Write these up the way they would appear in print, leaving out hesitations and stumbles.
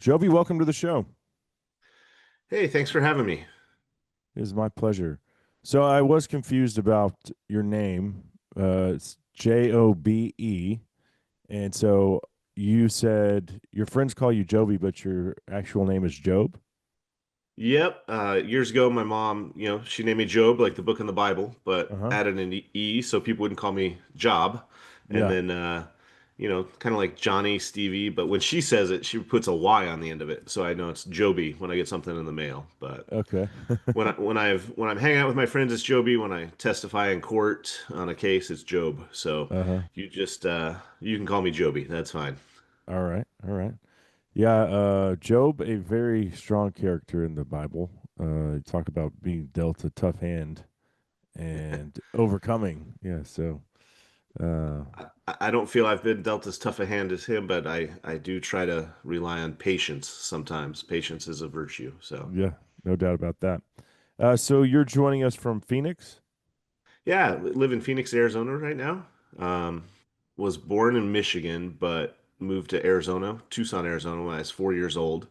Joby, welcome to the show. Hey, thanks for having me. It is my pleasure. So I was confused about your name. It's Jobe, and so you said your friends call you Joby, but your actual name is Job. Yep. Years ago, my mom, she named me Job, like the book in the Bible, Uh but huh. added an E so people wouldn't call me Job. And Yeah. then, kind of like Johnny, Stevie, but when she says it, she puts a Y on the end of it, so I know it's Joby when I get something in the mail. But Okay. when I'm hanging out with my friends, it's Joby. When I testify in court on a case, it's Job. So Uh huh. you can call me Joby. That's fine. All right. All right. Yeah. Job, a very strong character in the Bible. Talk about being dealt a tough hand and overcoming. Yeah. So. Uh, I don't feel I've been dealt as tough a hand as him, but I do try to rely on patience sometimes. Patience is a virtue. So, yeah. No doubt about that. So you're joining us from Phoenix? yeah, live in Phoenix, Arizona right now. Um, was born in Michigan, but moved to Arizona, Tucson, Arizona when I was 4 years old,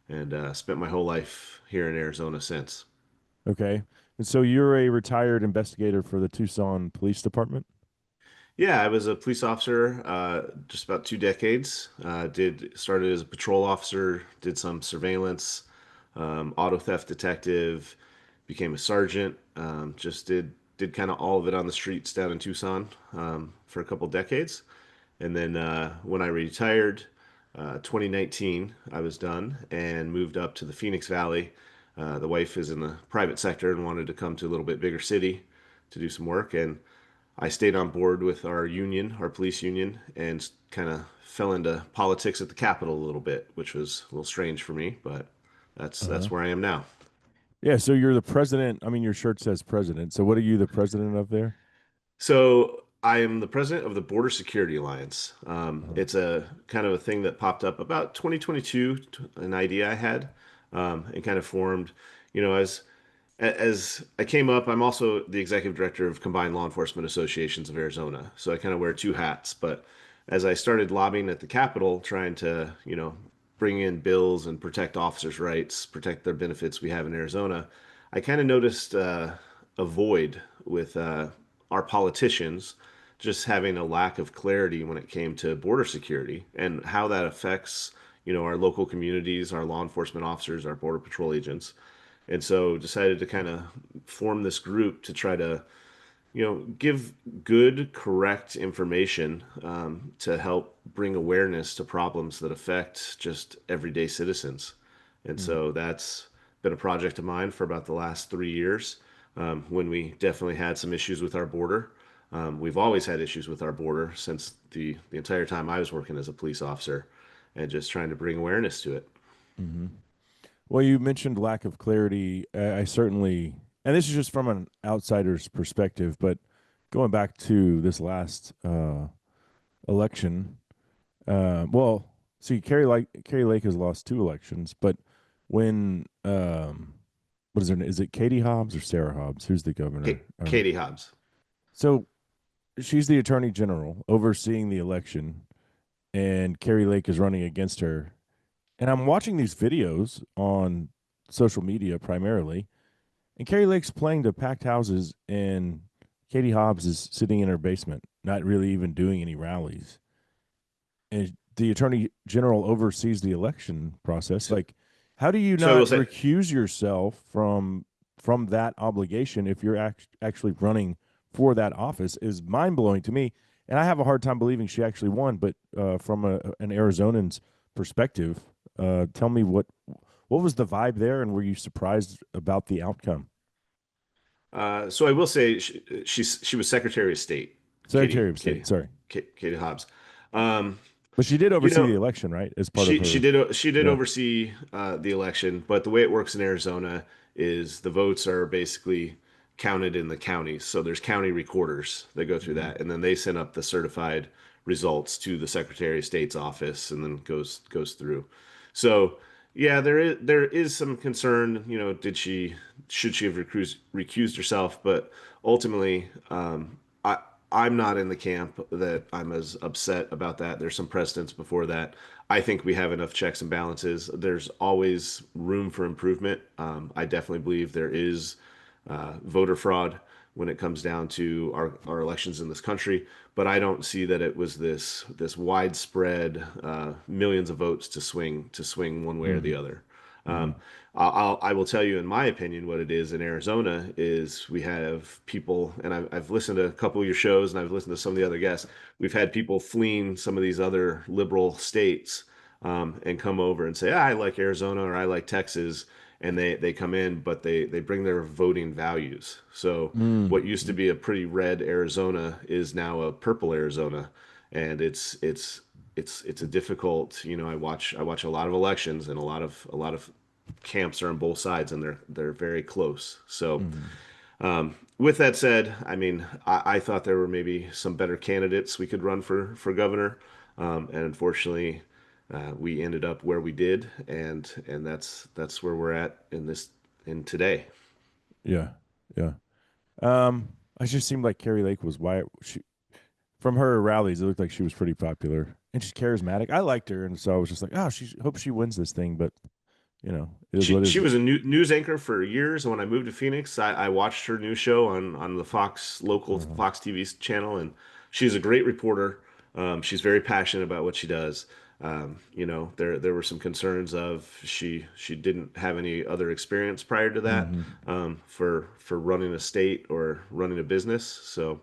and spent my whole life here in Arizona since. Okay. And so you're a retired investigator for the Tucson Police Department? Yeah, I was a police officer just about 2 decades. Did started as a patrol officer, did some surveillance, auto theft detective, became a sergeant. Just did kind of all of it on the streets down in Tucson for a couple decades, and then when I retired, 2019, I was done and moved up to the Phoenix Valley. The wife is in the private sector and wanted to come to a little bit bigger city to do some work, and I stayed on board with our union, our police union, and kind of fell into politics at the Capitol a little bit, which was a little strange for me, but Uh-huh. that's where I am now. Yeah, so you're the president. I mean, your shirt says president. So what are you the president of there? So I am the president of the Border Security Alliance. Uh-huh. It's a kind of a thing that popped up about 2022, an idea I had, and kind of formed, as I came up. I'm also the executive director of Combined Law Enforcement Associations of Arizona. So I kind of wear two hats. But as I started lobbying at the Capitol, trying to, bring in bills and protect officers' rights, protect their benefits we have in Arizona, I kind of noticed a void with our politicians just having a lack of clarity when it came to border security and how that affects, our local communities, our law enforcement officers, our border patrol agents. And so decided to kind of form this group to try to, give good, correct information to help bring awareness to problems that affect just everyday citizens. And Mm. so that's been a project of mine for about the last 3 years, when we definitely had some issues with our border. We've always had issues with our border since the entire time I was working as a police officer, and just trying to bring awareness to it. Mm-hmm. Well, you mentioned lack of clarity. I certainly, and this is just from an outsider's perspective, but going back to this last election, well, see, Carrie Lake has lost two elections, but when what is her name? Is it Katie Hobbs or Sarah Hobbs? Who's the governor? Katie Hobbs. So she's the attorney general overseeing the election, and Carrie Lake is running against her. And I'm watching these videos on social media primarily, and Carrie Lake's playing to packed houses, and Katie Hobbs is sitting in her basement, not really even doing any rallies. And the attorney general oversees the election process. So, Like, how do you so I not will say, recuse yourself from that obligation if you're actually running for that office? Is mind blowing to me, and I have a hard time believing she actually won. But from an Arizonan's perspective, tell me what was the vibe there, and were you surprised about the outcome? so I will say she was Secretary of State, Secretary of State, Katie, sorry, Katie Hobbs. Um, but she did you oversee know, the election, right? As part of she her, did yeah. oversee the election, but the way it works in Arizona is the votes are basically counted in the counties. So there's county recorders that go through Mm-hmm. that, and then they send up the certified results to the Secretary of State's office, and then goes through. So yeah, there is some concern. Did she should she have recused herself? But ultimately, I'm not in the camp that I'm as upset about that. There's some precedents before that. I think we have enough checks and balances. There's always room for improvement. I definitely believe there is voter fraud when it comes down to our elections in this country, but I don't see that it was this widespread millions of votes to swing one way or the Hmm. other. Hmm. Um, I will tell you, in my opinion, what it is in Arizona is we have people, and I've listened to a couple of your shows and I've listened to some of the other guests. We've had people fleeing some of these other liberal states and come over and say, I like Arizona or I like Texas. And they come in, but they bring their voting values. So what used to Mm. be a pretty red Arizona is now a purple Arizona, and it's a difficult. I watch a lot of elections, and a lot of camps are on both sides, and they're very close. So Hmm. with that said, I mean, I thought there were maybe some better candidates we could run for governor, and unfortunately, we ended up where we did, and that's where we're at in today. Yeah. Yeah. It just seemed like Carrie Lake was why she from her rallies. It looked like she was pretty popular and she's charismatic. I liked her, and so I was just like, oh, she hope she wins this thing. But it is She what it she is. was a news anchor for years, and when I moved to Phoenix, I watched her news show on the Fox local Uh-huh. Fox TV channel, and she's a great reporter. She's very passionate about what she does. There were some concerns of she didn't have any other experience prior to that Hmm. for running a state or running a business. So,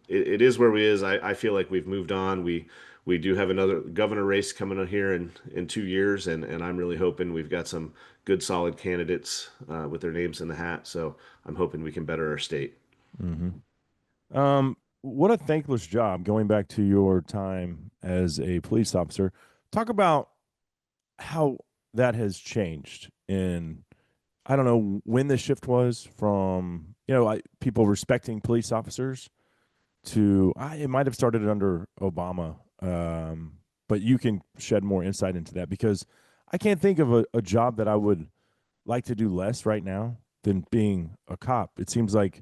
it is where we is. I feel like we've moved on. We do have another governor race coming on here in 2 years, and I'm really hoping we've got some good, solid candidates with their names in the hat. So I'm hoping we can better our state. Hmm. What a thankless job. Going back to your time as a police officer, talk about how that has changed in I don't know when the shift was from people respecting police officers to it might have started under Obama, but you can shed more insight into that because I can't think of a job that I would like to do less right now than being a cop. It seems like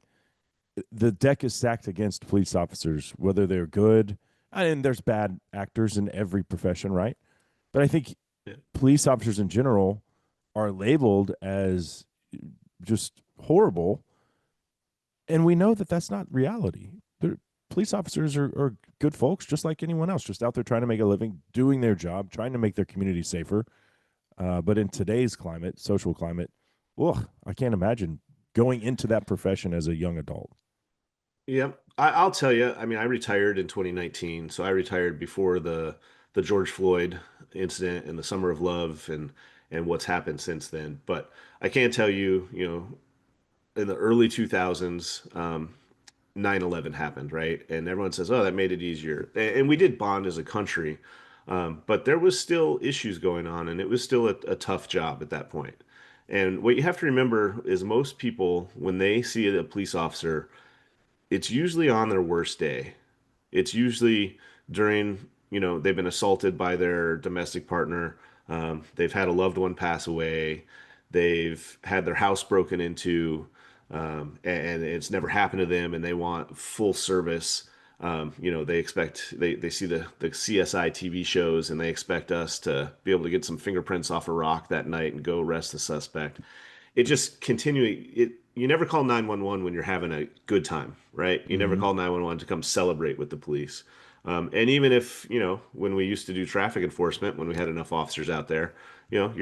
the deck is stacked against police officers, whether they're good, and there's bad actors in every profession, right? But I think Yeah. police officers in general are labeled as just horrible, and we know that that's not reality. Police officers are good folks, just like anyone else, just out there trying to make a living, doing their job, trying to make their community safer. But in today's climate, social climate, ugh, I can't imagine going into that profession as a young adult. Yeah, I'll tell you. I mean, I retired in 2019, so I retired before the George Floyd incident and the Summer of Love and what's happened since then. But I can tell you, in the early 2000s, 9/11 happened, right? And everyone says, "Oh, that made it easier." And we did bond as a country, but there was still issues going on, and it was still a tough job at that point. And what you have to remember is most people, when they see a police officer, it's usually on their worst day. It's usually during, they've been assaulted by their domestic partner. They've had a loved one pass away. They've had their house broken into, and it's never happened to them, and they want full service. They see the CSI TV shows, and they expect us to be able to get some fingerprints off a rock that night and go arrest the suspect. It just continuing it. You never call 911 when you're having a good time, right? You never Mm-hmm. call 911 to come celebrate with the police. And even if, when we used to do traffic enforcement, when we had enough officers out there, you're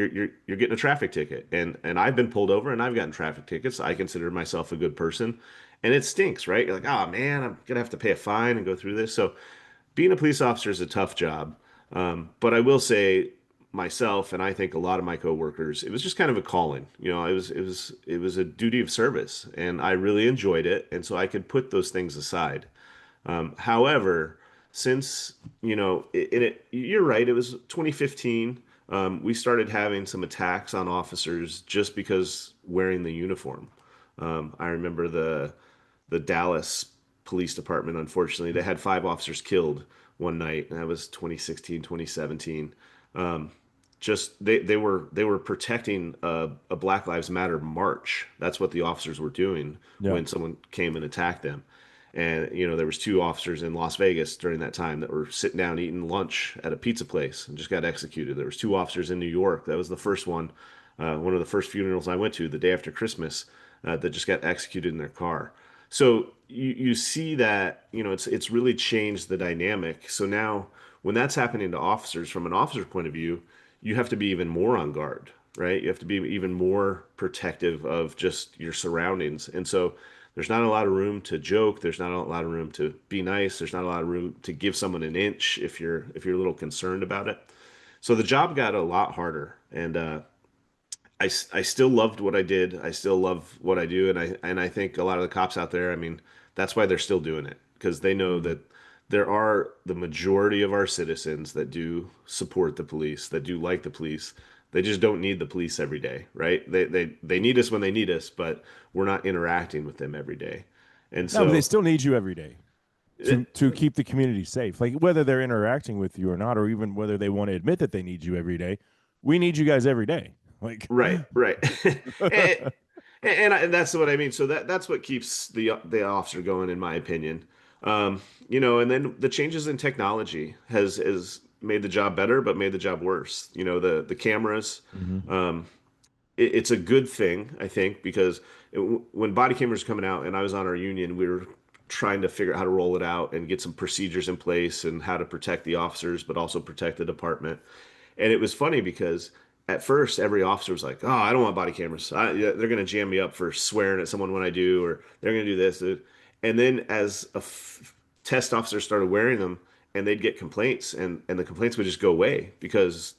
getting a traffic ticket. And I've been pulled over and I've gotten traffic tickets. I consider myself a good person. And it stinks, right? You're like, oh man, I'm gonna have to pay a fine and go through this. So being a police officer is a tough job. But I will say myself, and I think a lot of my coworkers, it was just kind of a calling. It was a duty of service, and I really enjoyed it, and so I could put those things aside. However, since you're right, it was 2015. We started having some attacks on officers just because wearing the uniform. I remember the Dallas Police Department, unfortunately, they had 5 officers killed one night, and that was 2016, 2017. Um, just they were protecting a Black Lives Matter march. That's what the officers were doing Yeah. when someone came and attacked them. And there was two officers in Las Vegas during that time that were sitting down eating lunch at a pizza place and just got executed. There was two officers in New York. That was the first one of the first funerals I went to the day after Christmas, that just got executed in their car. So you see that it's really changed the dynamic. So now when that's happening to officers from an officer's point of view, you have to be even more on guard, right? You have to be even more protective of just your surroundings. And so there's not a lot of room to joke. There's not a lot of room to be nice. There's not a lot of room to give someone an inch if you're a little concerned about it. So the job got a lot harder, and I still loved what I did. I still love what I do, and I think a lot of the cops out there, I mean, that's why they're still doing it because they know Mm. that there are the majority of our citizens that do support the police, that do like the police. They just don't need the police every day, right? They need us when they need us, but we're not interacting with them every day. And No, but they so still need you every day eh, to keep the community safe. Like whether they're interacting with you or not, or even whether they want to admit that they need you every day, we need you guys every day. Like, right, right. And, and that's what I mean. So that's what keeps the officer going, in my opinion. And then the changes in technology has made the job better, but made the job worse. The cameras. Mhm. Um, it's a good thing, I think, because when body cameras were coming out, and I was on our union, we were trying to figure out how to roll it out and get some procedures in place and how to protect the officers, but also protect the department. And it was funny because at first every officer was like, "Oh, I don't want body cameras. Yeah, they're going to jam me up for swearing at someone when I do, or they're going to do this." And then as test officers started wearing them, and they'd get complaints, and the complaints would just go away because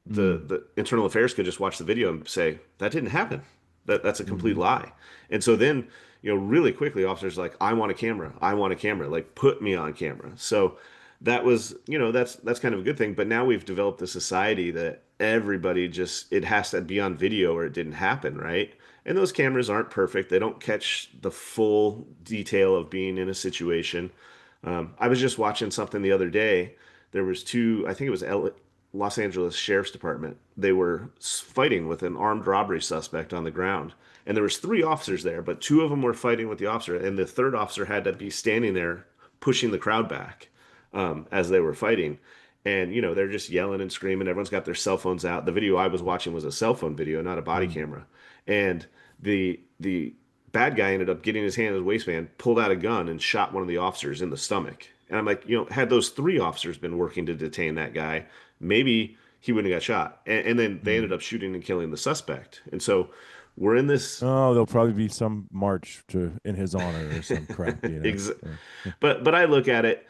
the Mm. the internal affairs could just watch the video and say that didn't happen. That's a complete Mhm. lie. And so then, really quickly, officers are like, I want a camera. I want a camera. Like, put me on camera. So that was, that's kind of a good thing. But now we've developed a society that everybody just it has to be on video or it didn't happen, right? And those cameras aren't perfect. They don't catch the full detail of being in a situation. I was just watching something the other day. There was two, I think it was Los Angeles Sheriff's Department. They were fighting with an armed robbery suspect on the ground. And there was three officers there, but two of them were fighting with the officer, and the third officer had to be standing there pushing the crowd back as they were fighting. And they're just yelling and screaming. Everyone's got their cell phones out. The video I was watching was a cell phone video, not a body Mm. camera. And the bad guy ended up getting his hand in his waistband, pulled out a gun, and shot one of the officers in the stomach. And I'm like, had those three officers been working to detain that guy, maybe he wouldn't have got shot. And then they ended Mm. up shooting and killing the suspect. And so we're in this Oh, there'll probably be some march to in his honor or some crap, you know. ex So, but I look at it,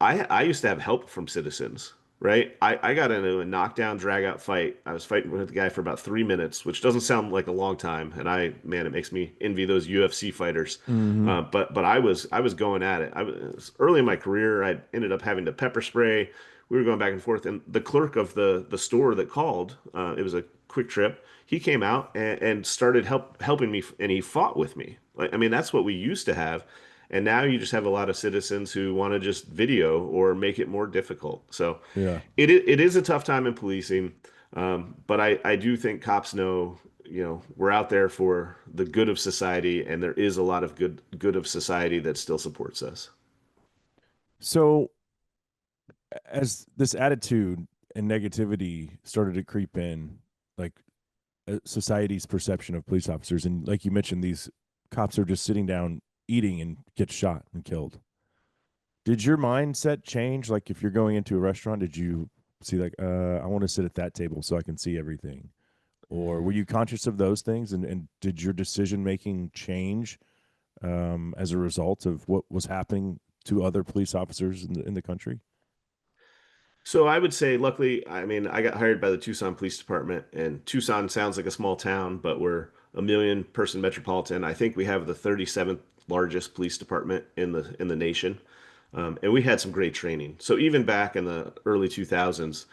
I used to have help from citizens, right? I got into a knockdown drag out fight. I was fighting with the guy for about 3 minutes, which doesn't sound like a long time. And man, it makes me envy those UFC fighters. mhm. But I was going at it. I was early in my career. I ended up having to pepper spray. We were going back and forth, and the clerk of the store that called, it was a quick trip. He came out and started helping me, and he fought with me. Like, I mean, that's what we used to have. And now you just have a lot of citizens who want to just video or make it more difficult. So Yeah. it is a tough time in policing, but I do think cops know, we're out there for the good of society, and there is a lot of good of society that still supports us. So as this attitude and negativity started to creep in, like society's perception of police officers, and like you mentioned, these cops are just sitting down eating and get shot and killed. Did your mindset change? Like if you're going into a restaurant, did you see like, I want to sit at that table so I can see everything? Or were you conscious of those things, and did your decision making change as a result of what was happening to other police officers in the country? So I would say, luckily, I mean, I got hired by the Tucson Police Department, and Tucson sounds like a small town, but we're a million person metropolitan. I think we have the 37th largest police department in the nation, and we had some great training. So even back in the early 2000s,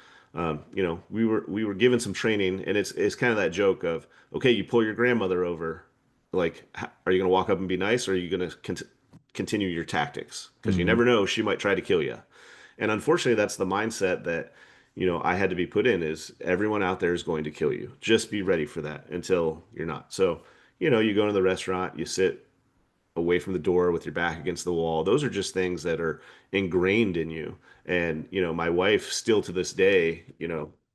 we were given some training, and it's kind of that joke of, okay, you pull your grandmother over, like, are you going to walk up and be nice, or are you going to continue your tactics? Because you Mm-hmm. never know, she might try to kill you. And unfortunately, that's the mindset that, I had to be put in is everyone out there is going to kill you. Just be ready for that until you're not. So, you go to the restaurant, you sit, away from the door with your back against the wall. Those are just things that are ingrained in you. And, my wife still to this day,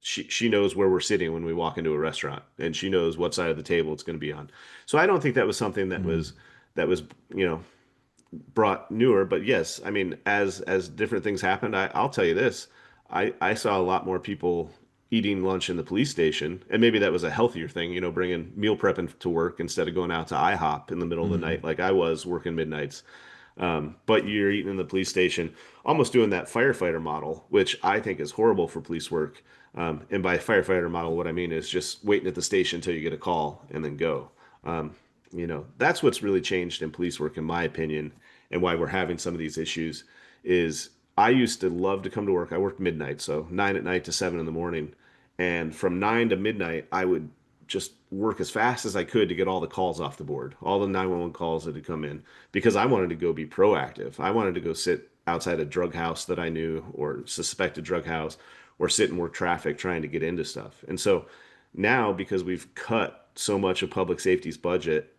she knows where we're sitting when we walk into a restaurant, and she knows what side of the table it's going to be on. So I don't think that was something Mm. that was, brought newer. But yes, I mean, as different things happened, I'll tell you this, I saw a lot more people eating lunch in the police station, and maybe that was a healthier thing, bringing meal prepping to work instead of going out to IHOP in the middle of the Mm. night like I was working midnights. But you're eating in the police station, almost doing that firefighter model, which I think is horrible for police work. And by firefighter model, what I mean is just waiting at the station until you get a call and then go. Um, that's what's really changed in police work, in my opinion, and why we're having some of these issues. Is I used to love to come to work. I worked midnight, so 9 at night to 7 in the morning, and from 9 to midnight, I would just work as fast as I could to get all the calls off the board, all the 911 calls that had come in, because I wanted to go be proactive. I wanted to go sit outside a drug house that I knew or suspected drug house, or sit and work traffic trying to get into stuff. And so now, because we've cut so much of public safety's budget,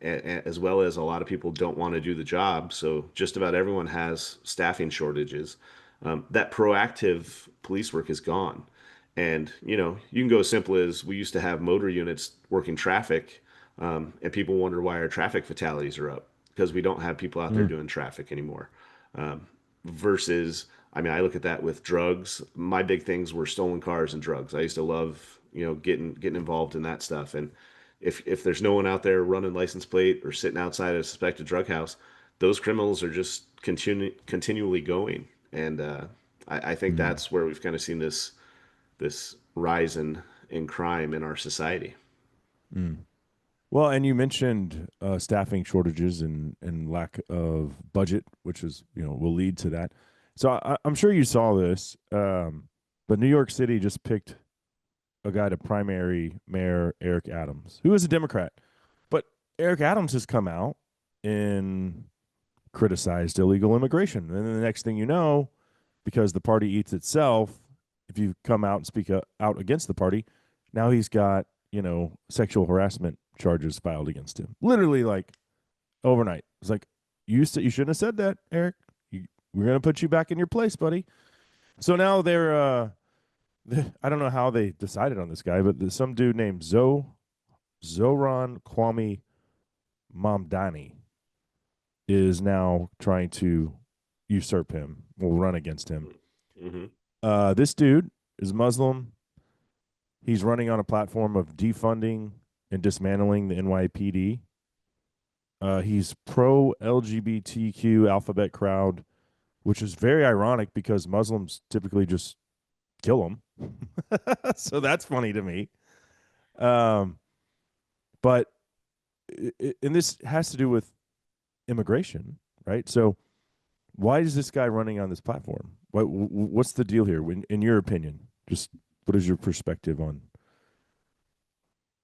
as well as a lot of people don't want to do the job, so just about everyone has staffing shortages. That proactive police work is gone. And, you can go as simple as we used to have motor units working traffic, and people wonder why our traffic fatalities are up because we don't have people out there Mm. doing traffic anymore. Um, Versus, I mean, I look at that with drugs. My big things were stolen cars and drugs. I used to love, getting involved in that stuff. And if there's no one out there running license plate or sitting outside a suspected drug house, those criminals are just continually going. And I think Mm. that's where we've kind of seen this rise in crime in our society. Mm. Well, and you mentioned staffing shortages and lack of budget, which is will lead to that. So I'm sure you saw this, but New York City just picked a guy to primary Mayor Eric Adams, who is a Democrat. But Eric Adams has come out and criticized illegal immigration, and then the next thing you know, because the party eats itself, if you come out and speak out against the party, now he's got sexual harassment charges filed against him. Literally, like overnight. It's like you shouldn't have said that, Eric. We're gonna put you back in your place, buddy. So now I don't know how they decided on this guy, but there's some dude named Zoran Kwame Mamdani is now trying to usurp him, will run against him. Mm-hmm. This dude is Muslim. He's running on a platform of defunding and dismantling the NYPD. He's pro LGBTQ alphabet crowd, which is very ironic because Muslims typically just kill them. So that's funny to me. Um, but and this has to do with immigration, right? So why is this guy running on this platform? What's the deal here? In your opinion, just what is your perspective on?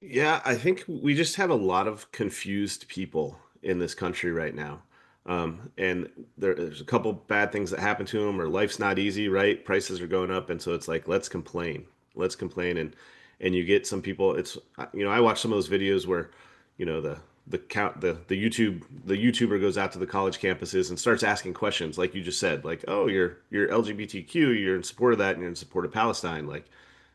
Yeah, I think we just have a lot of confused people in this country right now. And there's a couple bad things that happen to them, or life's not easy, right? Prices are going up, and so it's like, let's complain, and you get some people. I watch some of those videos where, the YouTuber goes out to the college campuses and starts asking questions, like you just said, like, oh, you're LGBTQ, you're in support of that, and you're in support of Palestine, like.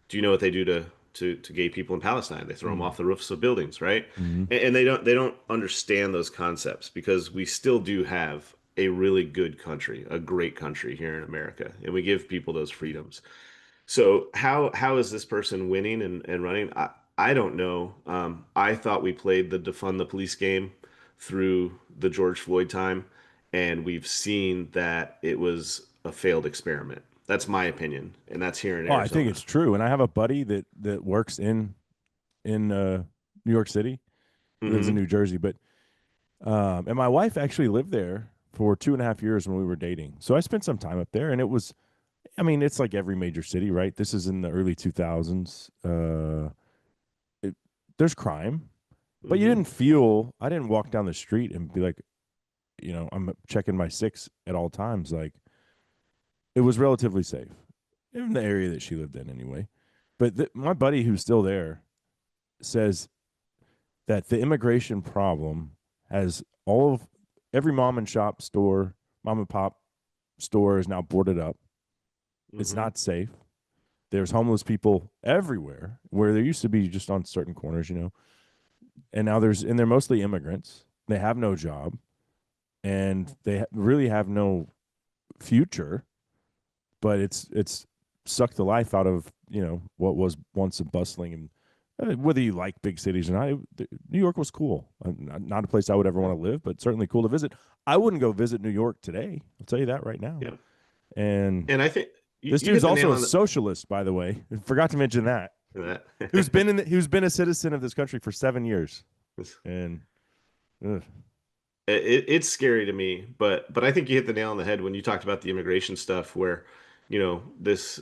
Do you know what they do to gay people in Palestine? They throw them Mm. off the roofs of buildings, right? Mm-hmm. And they don't understand those concepts because we still do have a really good country, a great country here in America, and we give people those freedoms. So how is this person winning and running? I don't know. I thought we played the defund the police game through the George Floyd time, and we've seen that it was a failed experiment. That's my opinion, and that's here in Oh, I think it's Arizona. true. And I have a buddy that works in New York City. He lives in Hmm. New Jersey, but and my wife actually lived there for 2.5 years when we were dating. So I spent some time up there, and it was, I mean, it's like every major city, right? This is in the early 2000s. It, there's crime, but you Hmm. didn't feel. I didn't walk down the street and be like, I'm checking my six at all times. Like it was relatively safe in the area that she lived in, anyway. But my buddy who's still there says that the immigration problem has all of every mom and pop store is now boarded up. It's Hmm. not safe. There's homeless people everywhere where there used to be just on certain corners, and now and they're mostly immigrants. They have no job and really have no future, but it's sucked the life out of, what was once a bustling and whether you like big cities or not, New York was cool. Not a place I would ever Yeah. want to live, but certainly cool to visit. I wouldn't go visit New York today. I'll tell you that right now. Yeah. And And I think this you dude's hit the nail also a on the socialist, by the way. Forgot to mention that. that. Who's been a citizen of this country for 7 years. And ugh. It's scary to me, but I think you hit the nail on the head when you talked about the immigration stuff, where, this.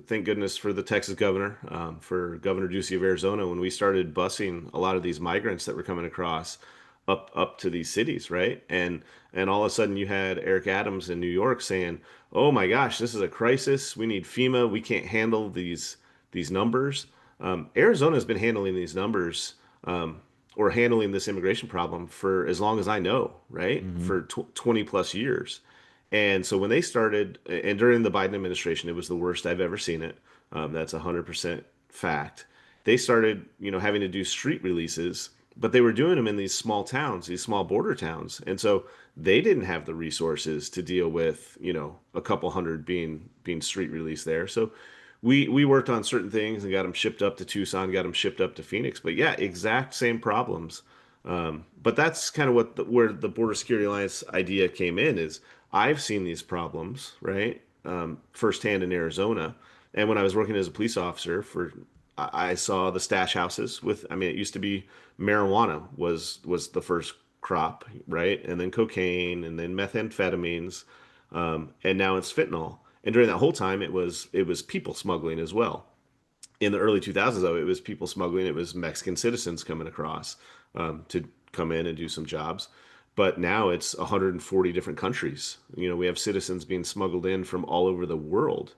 Thank goodness for the Texas governor, for Governor Ducey of Arizona, when we started busing a lot of these migrants that were coming across up to these cities, right? And all of a sudden you had Eric Adams in New York saying, "Oh my gosh, this is a crisis. We need FEMA. We can't handle these numbers." Arizona has been handling these numbers, um, or handling this immigration problem for as long as I know, right? Mm-hmm. For 20 plus years. And so when they started, and during the Biden administration, it was the worst I've ever seen it. That's 100% fact. They started, having to do street releases, but they were doing them in these small towns, these small border towns. And so they didn't have the resources to deal with, a couple hundred being street released there. So we worked on certain things and got them shipped up to Tucson, got them shipped up to Phoenix. But yeah, exact same problems. But that's kind of where the Border Security Alliance idea came in. Is I've seen these problems, right, firsthand in Arizona. And when I was working as a police officer I saw the stash houses with. I mean, it used to be marijuana was the first crop, right, and then cocaine, and then methamphetamines, and now it's fentanyl. And during that whole time, it was people smuggling as well. In the early 2000s, though, it was people smuggling. It was Mexican citizens coming across, to come in and do some jobs. But now it's 140 different countries. We have citizens being smuggled in from all over the world.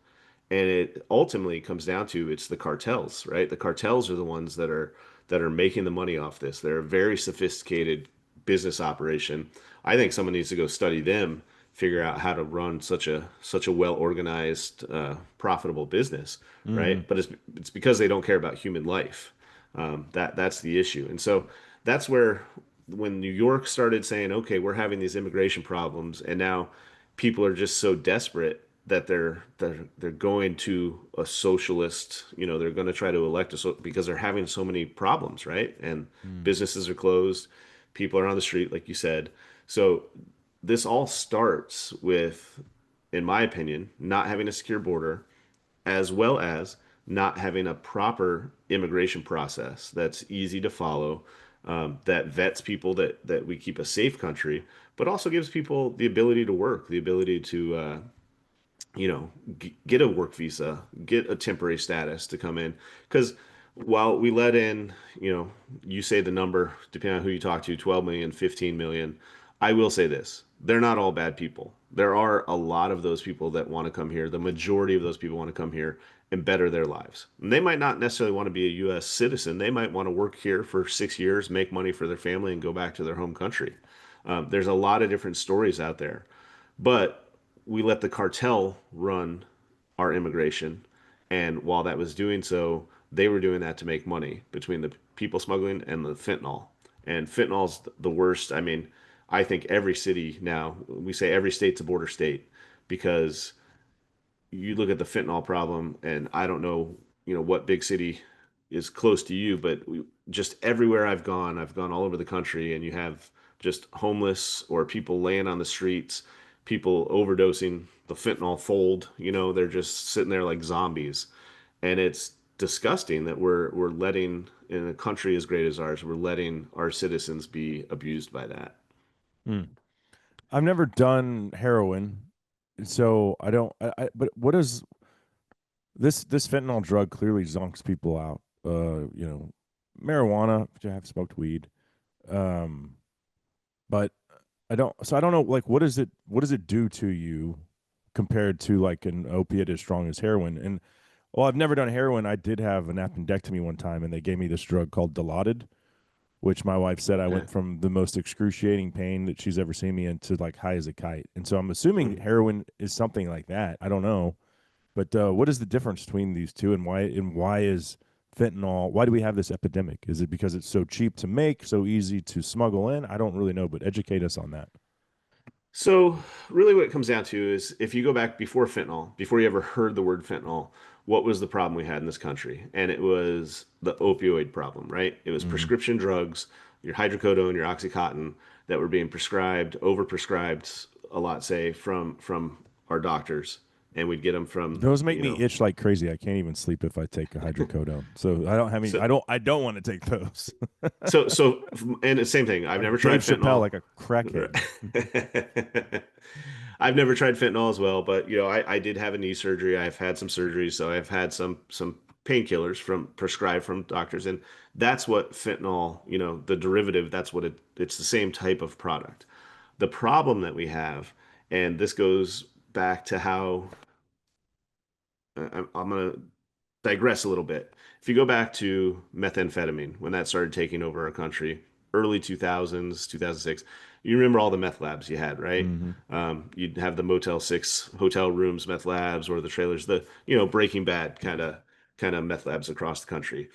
And it ultimately comes down to it's the cartels, right? The cartels are the ones that are making the money off this. They're a very sophisticated business operation. I think someone needs to go study them, figure out how to run such a well organized, profitable business, Mm-hmm. right? But it's because they don't care about human life. That's the issue. And so that's where, when New York started saying, okay, we're having these immigration problems, and now people are just so desperate that they're going to a socialist. They're going to try to elect because they're having so many problems, right? And Mm. businesses are closed, people are on the street, like you said. So this all starts with, in my opinion, not having a secure border, as well as not having a proper immigration process that's easy to follow, that vets people, that we keep a safe country, but also gives people the ability to work, the ability to, get a work visa, get a temporary status to come in. Because while we let in, you say the number, depending on who you talk to, 12 million, 15 million, I will say this: they're not all bad people. There are a lot of those people that want to come here. The majority of those people want to come here and better their lives. And they might not necessarily want to be a U.S. citizen. They might want to work here for 6 years, make money for their family, and go back to their home country. There's a lot of different stories out there. But we let the cartel run our immigration. And while that was doing so, they were doing that to make money between the people smuggling and the fentanyl. And fentanyl's the worst. I mean, I think every city now, we say every state's a border state, because you look at the fentanyl problem, and I don't know, what big city is close to you, but just everywhere I've gone all over the country, and you have just homeless or people laying on the streets, people overdosing the fentanyl fold. They're just sitting there like zombies, and it's disgusting that we're letting, in a country as great as ours, we're letting our citizens be abused by that. Mm. I've never done heroin, so I don't. But what is this fentanyl drug? Clearly zonks people out. Marijuana. I have smoked weed. Um, but I don't. So I don't know. Like, what is it? What does it do to you compared to like an opiate as strong as heroin? And well, I've never done heroin. I did have an appendectomy one time, and they gave me this drug called Dilaudid, which my wife said I Okay. went from the most excruciating pain that she's ever seen me in to like high as a kite. And so I'm assuming Hmm. heroin is something like that. I don't know. But what is the difference between these two, and why is fentanyl? Why do we have this epidemic? Is it because it's so cheap to make, so easy to smuggle in? I don't really know, but educate us on that. So, really, what it comes down to is if you go back before fentanyl, before you ever heard the word fentanyl, what was the problem we had in this country? And it was the opioid problem, right? It was Mm-hmm. prescription drugs, your hydrocodone, your oxycontin that were being prescribed, overprescribed a lot, say, from our doctors, and we'd get them from, Those make me itch like crazy. I can't even sleep if I take a hydrocodone. So I don't have any. so I don't want to take those. so and the same thing. I've Like never tried Dave Chappelle, fentanyl. like a crackhead. I've never tried fentanyl as well, but I did have a knee surgery. I've had some surgeries, so I've had some painkillers from prescribed from doctors, and that's what fentanyl, the derivative, that's what it's the same type of product. The problem that we have, and this goes back to how I'm going to digress a little bit. If you go back to methamphetamine, when that started taking over our country, early 2000s, 2006, you remember all the meth labs you had, right? Mm-hmm. You'd have the Motel 6 hotel rooms meth labs or the trailers, the, Breaking Bad kind of meth labs across the country.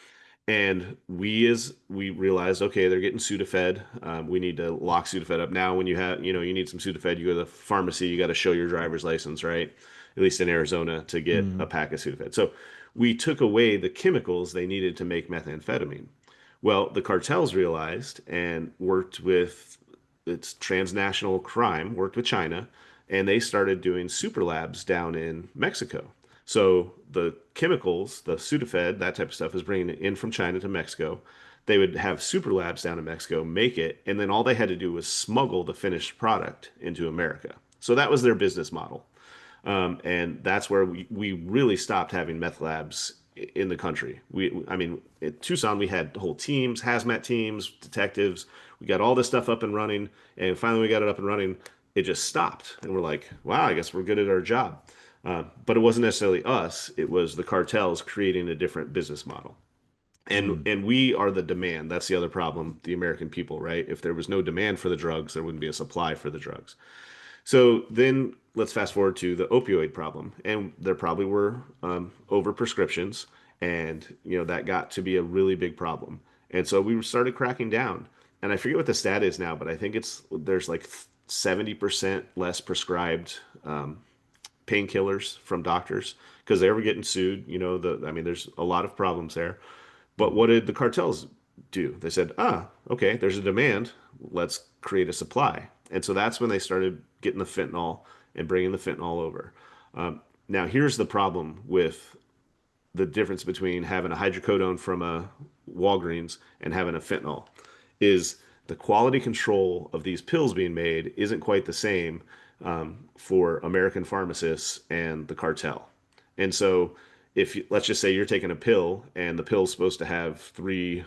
And we realized, okay, they're getting Sudafed. We need to lock Sudafed up. Now, when you need some Sudafed, you go to the pharmacy, you got to show your driver's license, right? At least in Arizona, to get Mm-hmm. a pack of Sudafed. So we took away the chemicals they needed to make methamphetamine. Well, the cartels realized and worked with its transnational crime, worked with China, and they started doing super labs down in Mexico. So the chemicals, the Sudafed, that type of stuff, is bringing it in from China to Mexico. They would have super labs down in Mexico make it, and then all they had to do was smuggle the finished product into America. So that was their business model. And that's where we really stopped having meth labs in the country. I mean, at Tucson, we had whole teams, hazmat teams, detectives. We got all this stuff up and running. And finally, we got it up and running. It just stopped. And we're like, wow, I guess we're good at our job. But it wasn't necessarily us, it was the cartels creating a different business model. Mm. And we are the demand. That's the other problem, the American people, right? If there was no demand for the drugs, there wouldn't be a supply for the drugs. So then let's fast forward to the opioid problem, and there probably were over prescriptions, and that got to be a really big problem. And so we started cracking down. And I forget what the stat is now, but I think there's like 70% less prescribed painkillers from doctors because they were getting sued. I mean, there's a lot of problems there. But Mm. what did the cartels do? They said, okay, there's a demand. Let's create a supply. And so that's when they started getting the fentanyl and bringing the fentanyl over. Now, here's the problem with the difference between having a hydrocodone from a Walgreens and having a fentanyl is the quality control of these pills being made isn't quite the same for American pharmacists and the cartel. And so, if let's just say you're taking a pill and the pill's supposed to have 3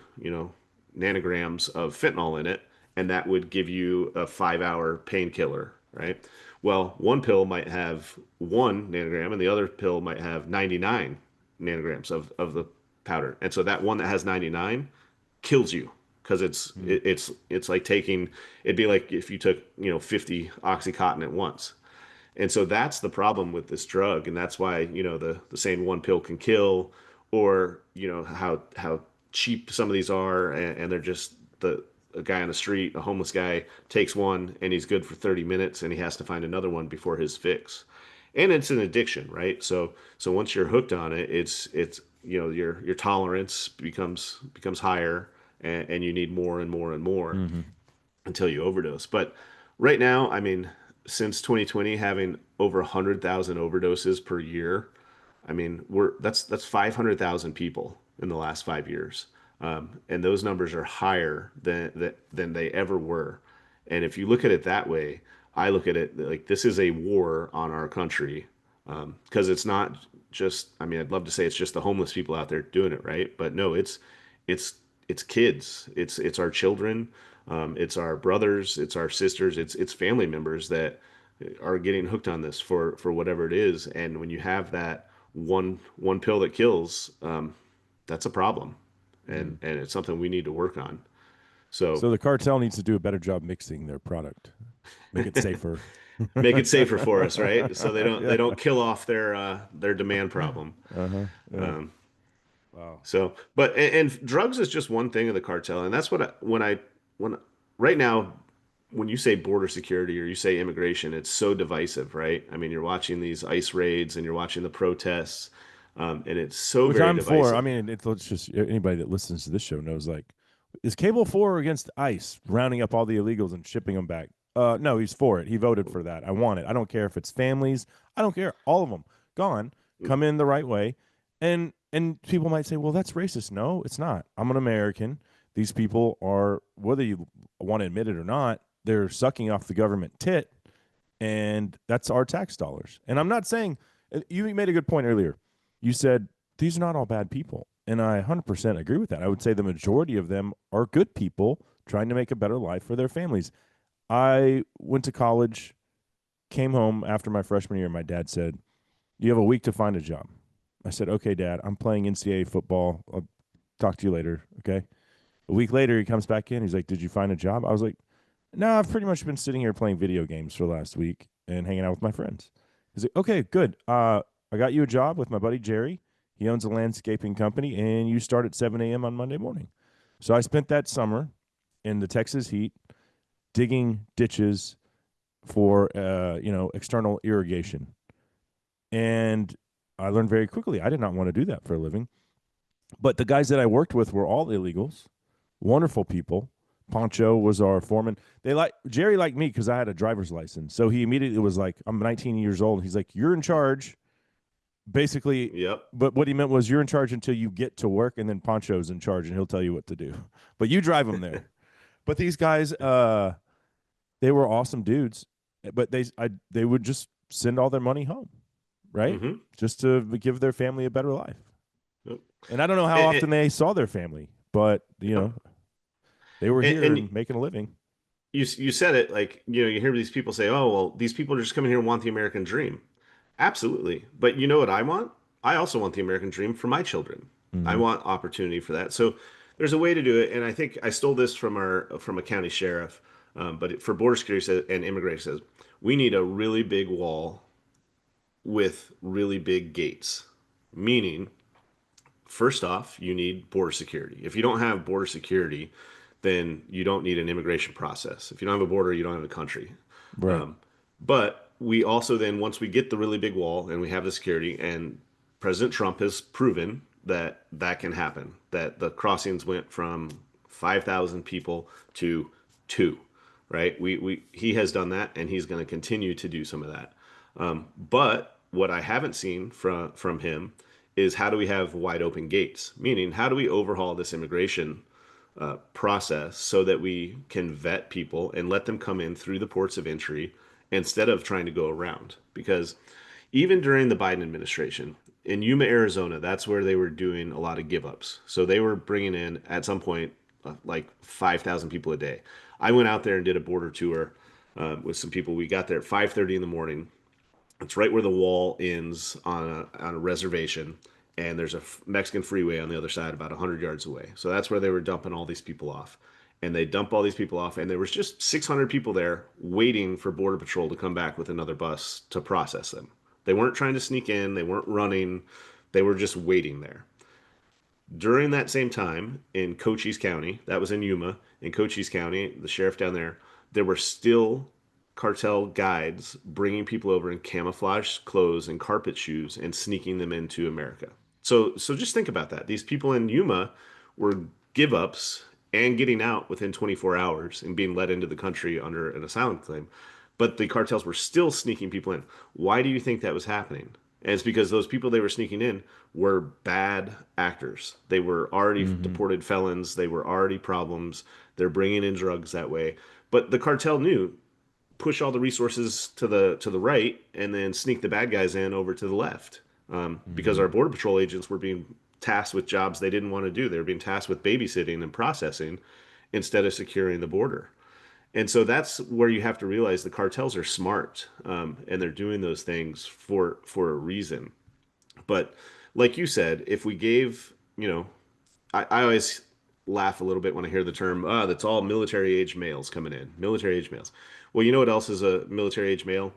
nanograms of fentanyl in it, and that would give you a 5 hour painkiller, right? Well, one pill might have 1 nanogram and the other pill might have 99 nanograms of the powder. And so that one that has 99 kills you because Mm. it's like taking it'd be like if you took 50 oxycontin at once. And so that's the problem with this drug, and that's why the saying one pill can kill, or how cheap some of these are, and they're just the a guy on the street, a homeless guy takes one and he's good for 30 minutes and he has to find another one before his fix. And it's an addiction, right? So once you're hooked on it, it's your tolerance becomes higher, and you need more and more and more Mm-hmm. until you overdose. But right now, I mean, since 2020, having over 100,000 overdoses per year, I mean, that's 500,000 people in the last 5 years, and those numbers are higher than they ever were. And if you look at it that way, I look at it like this is a war on our country, because it's not just. I mean, I'd love to say it's just the homeless people out there doing it, right? But no, it's it's kids, it's our children, it's our brothers, it's our sisters, it's family members that are getting hooked on this for whatever it is. And when you have that one pill that kills, that's a problem, and Mm. and it's something we need to work on. So So the cartel needs to do a better job mixing their product, make it safer. make it safer for us, right? So they Yeah. don't kill off their demand problem. Uh-huh. Yeah. Um, Wow. so, but and drugs is just one thing of the cartel, and that's what when right now when you say border security or you say immigration, it's so divisive, right? I mean, you're watching these ICE raids and you're watching the protests, and it's so Which very I'm for. I divisive. mean, it's just anybody that listens to this show knows like, is Cable for or against ICE rounding up all the illegals and shipping them back? No, he's for it. He voted for that. I want it. I don't care if it's families. I don't care. All of them gone. Come in the right way, and people might say, well, that's racist. No, it's not. I'm an American. These people are, whether you want to admit it or not, they're sucking off the government tit, and that's our tax dollars. And I'm not saying you made a good point earlier. You said these are not all bad people, and I 100% agree with that. I would say the majority of them are good people trying to make a better life for their families. I went to college, came home after my freshman year, and my dad said, "You have a week to find a job." I said, "Okay, Dad, I'm playing NCAA football. I'll talk to you later." Okay. A week later, he comes back in. He's like, "Did you find a job?" I was like, "No, I've pretty much been sitting here playing video games for the last week and hanging out with my friends." He's like, "Okay, good. I got you a job with my buddy Jerry. He owns a landscaping company, and you start at 7 a.m. on Monday morning." So I spent that summer in the Texas heat digging ditches for external irrigation, and I learned very quickly I did not want to do that for a living. But the guys that I worked with were all illegals, wonderful people. Poncho was our foreman. They like Jerry liked me because I had a driver's license. So he immediately was like, I'm 19 years old. He's like, you're in charge. Basically, Yep. but what he meant was you're in charge until you get to work, and then Poncho's in charge and he'll tell you what to do. But you drive them there. But these guys, they were awesome dudes. But they would just send all their money home, right? Hmm. Just to give their family a better life. Yep. And I don't know how And, often they saw their family, but yep. they were here And and making a living. you said it like, you hear these people say, "Oh, well, these people are just coming here and want the American dream." Absolutely. But you know what I want? I also want the American dream for my children. I Mm-hmm. want opportunity for that. So there's a way to do it, and I think I stole this from a county sheriff, for border security and immigration says we need a really big wall with really big gates, meaning first off, you need border security. If you don't have border security, then you don't need an immigration process. If you don't have a border, you don't have a country. Right. But we also then, once we get the really big wall and we have the security, and President Trump has proven that that can happen, that the crossings went from 5,000 people to two, right? He has done that, and he's going to continue to do some of that. But what I haven't seen from him is how do we have wide open gates? Meaning, how do we overhaul this immigration process so that we can vet people and let them come in through the ports of entry instead of trying to go around? Because even during the Biden administration in Yuma, Arizona, that's where they were doing a lot of give ups. So they were bringing in at some point like 5,000 people a day. I went out there and did a border tour with some people. We got there at 5:30 in the morning. It's right where the wall ends on a reservation, and there's a Mexican freeway on the other side, about 100 yards away. So that's where they were dumping all these people off, and they dump all these people off, and there was just 600 people there waiting for Border Patrol to come back with another bus to process them. They weren't trying to sneak in, they weren't running, they were just waiting there. During that same time in Cochise County, that was in Yuma, in Cochise County, the sheriff down there were still cartel guides bringing people over in camouflage clothes and carpet shoes and sneaking them into America. So just think about that. These people in Yuma were give ups and getting out within 24 hours and being let into the country under an asylum claim. But the cartels were still sneaking people in. Why do you think that was happening? And it's because those people they were sneaking in were bad actors. They were already Mm-hmm. deported felons. They were already problems. They're bringing in drugs that way. But the cartel knew push all the resources to the right and then sneak the bad guys in over to the left. Because Mm-hmm. our border patrol agents were being tasked with jobs they didn't want to do. They were being tasked with babysitting and processing instead of securing the border. And so that's where you have to realize the cartels are smart, and they're doing those things for a reason. But like you said, if we gave, I always laugh a little bit when I hear the term, that's all military age males coming in, military age males. Well, you know what else is a military age male?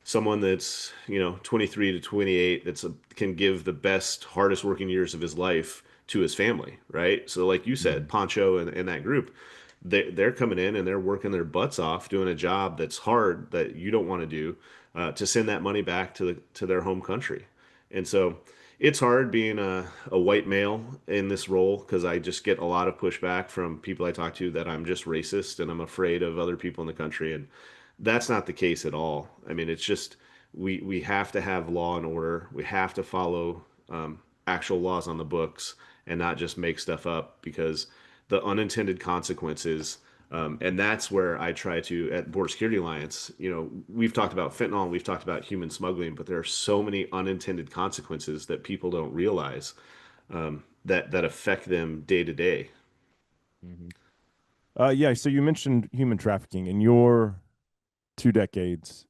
Someone that's, 23 to 28 can give the best, hardest working years of his life to his family, right? So, like you said, Mhm. Poncho and that group, they're coming in and they're working their butts off doing a job that's hard that you don't want to do to send that money back to their home country. And so it's hard being a white male in this role because I just get a lot of pushback from people I talk to that I'm just racist and I'm afraid of other people in the country. And that's not the case at all. I mean, it's just we have to have law and order. We have to follow actual laws on the books and not just make stuff up because the unintended consequences. And that's where I try to, at Border Security Alliance, we've talked about fentanyl and we've talked about human smuggling, but there are so many unintended consequences that people don't realize that affect them day to day. Mhm. Yeah. So you mentioned human trafficking in your 2 decades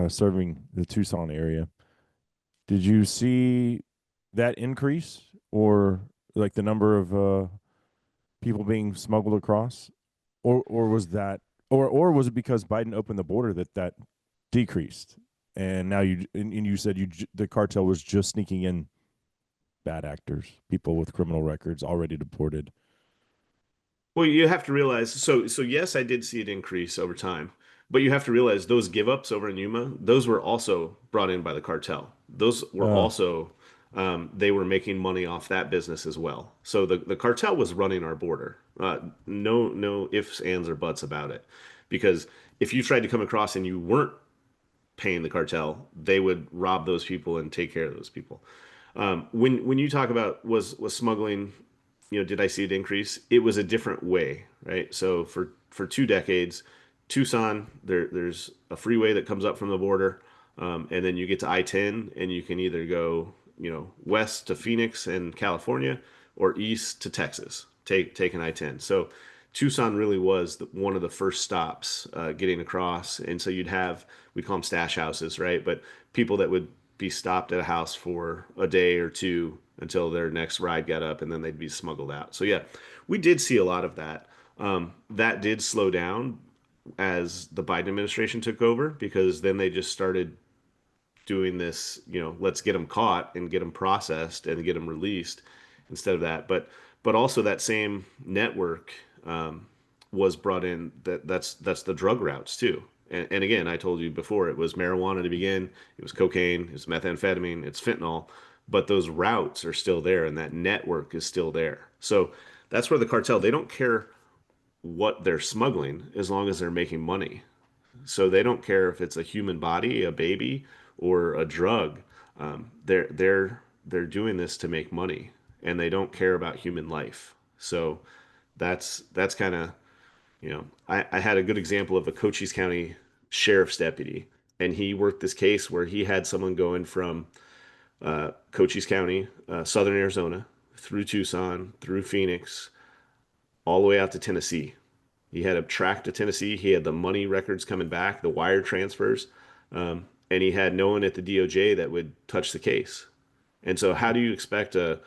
serving the Tucson area. Did you see that increase, or like the number of people being smuggled across, or was that, or was it because Biden opened the border that decreased, and now and you said the cartel was just sneaking in bad actors, people with criminal records already deported. Well, you have to realize, so yes, I did see it increase over time, but you have to realize those give ups over in Yuma, those were also brought in by the cartel. Those were Uh, also they were making money off that business as well. So the cartel was running our border. No ifs, ands, or buts about it. Because if you tried to come across and you weren't paying the cartel, they would rob those people and take care of those people. When you talk about was smuggling, did I see it increase? It was a different way, right? So for 2 decades, Tucson, there's a freeway that comes up from the border, and then you get to I-10, and you can either go, west to Phoenix and California, or east to Texas. Take an I-10. So Tucson really was one of the first stops getting across, and so we call them stash houses, right? But people that would be stopped at a house for a day or two until their next ride got up, and then they'd be smuggled out. So yeah, we did see a lot of that. That did slow down as the Biden administration took over because then they just started doing this, let's get them caught and get them processed and get them released instead of that. But also that same network was brought in. That's the drug routes too. And again, I told you before, it was marijuana to begin, it was cocaine, it's methamphetamine, it's fentanyl, but those routes are still there and that network is still there. So that's where the cartel, they don't care what they're smuggling as long as they're making money. So they don't care if it's a human body, a baby, or a drug. They're doing this to make money, and they don't care about human life. So that's kind of I had a good example of a Cochise County sheriff's deputy, and he worked this case where he had someone going from Cochise County, southern Arizona, through Tucson, through Phoenix, all the way out to Tennessee. He had a track to Tennessee. He had the money records coming back, the wire transfers, and he had no one at the DOJ that would touch the case. And so, how do you expect a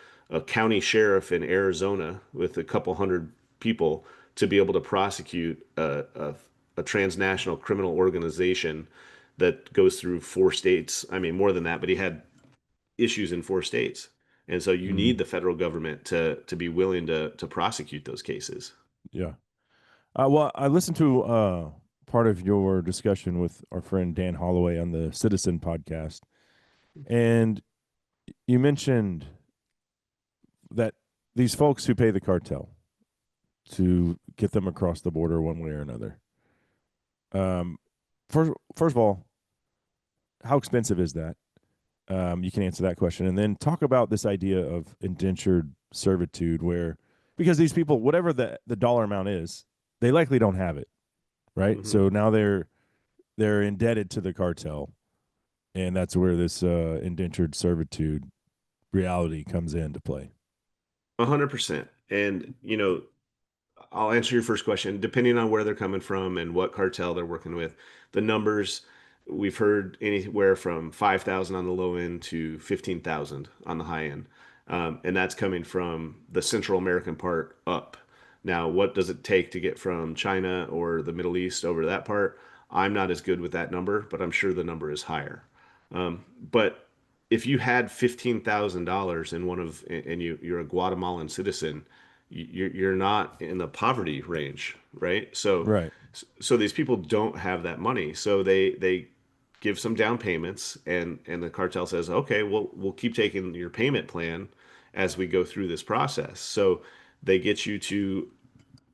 county sheriff in Arizona with a couple hundred people to be able to prosecute a transnational criminal organization that goes through 4 states? I mean, more than that, but he had issues in 4 states. And so you mm, need the federal government to be willing to prosecute those cases. yeah. Well, I listened to part of your discussion with our friend Dan Holloway on the Citizen podcast, and you mentioned that these folks who pay the cartel to get them across the border one way or another. Um, first of all, how expensive is that? You can answer that question, and then talk about this idea of indentured servitude, where because these people, whatever the dollar amount is, they likely don't have it, right? Mhm. So now they're indebted to the cartel, and that's where this indentured servitude reality comes into play. 100%. And, I'll answer your first question. Depending on where they're coming from and what cartel they're working with, the numbers we've heard anywhere from 5,000 on the low end to 15,000 on the high end. And that's coming from the Central American part up. Now, what does it take to get from China or the Middle East over to that part? I'm not as good with that number, but I'm sure the number is higher. But if you had $15,000 in one of, and you're a Guatemalan citizen, you're not in the poverty range, right? Right. So these people don't have that money. So they give some down payments, and the cartel says, okay, well, we'll keep taking your payment plan as we go through this process. So they get you to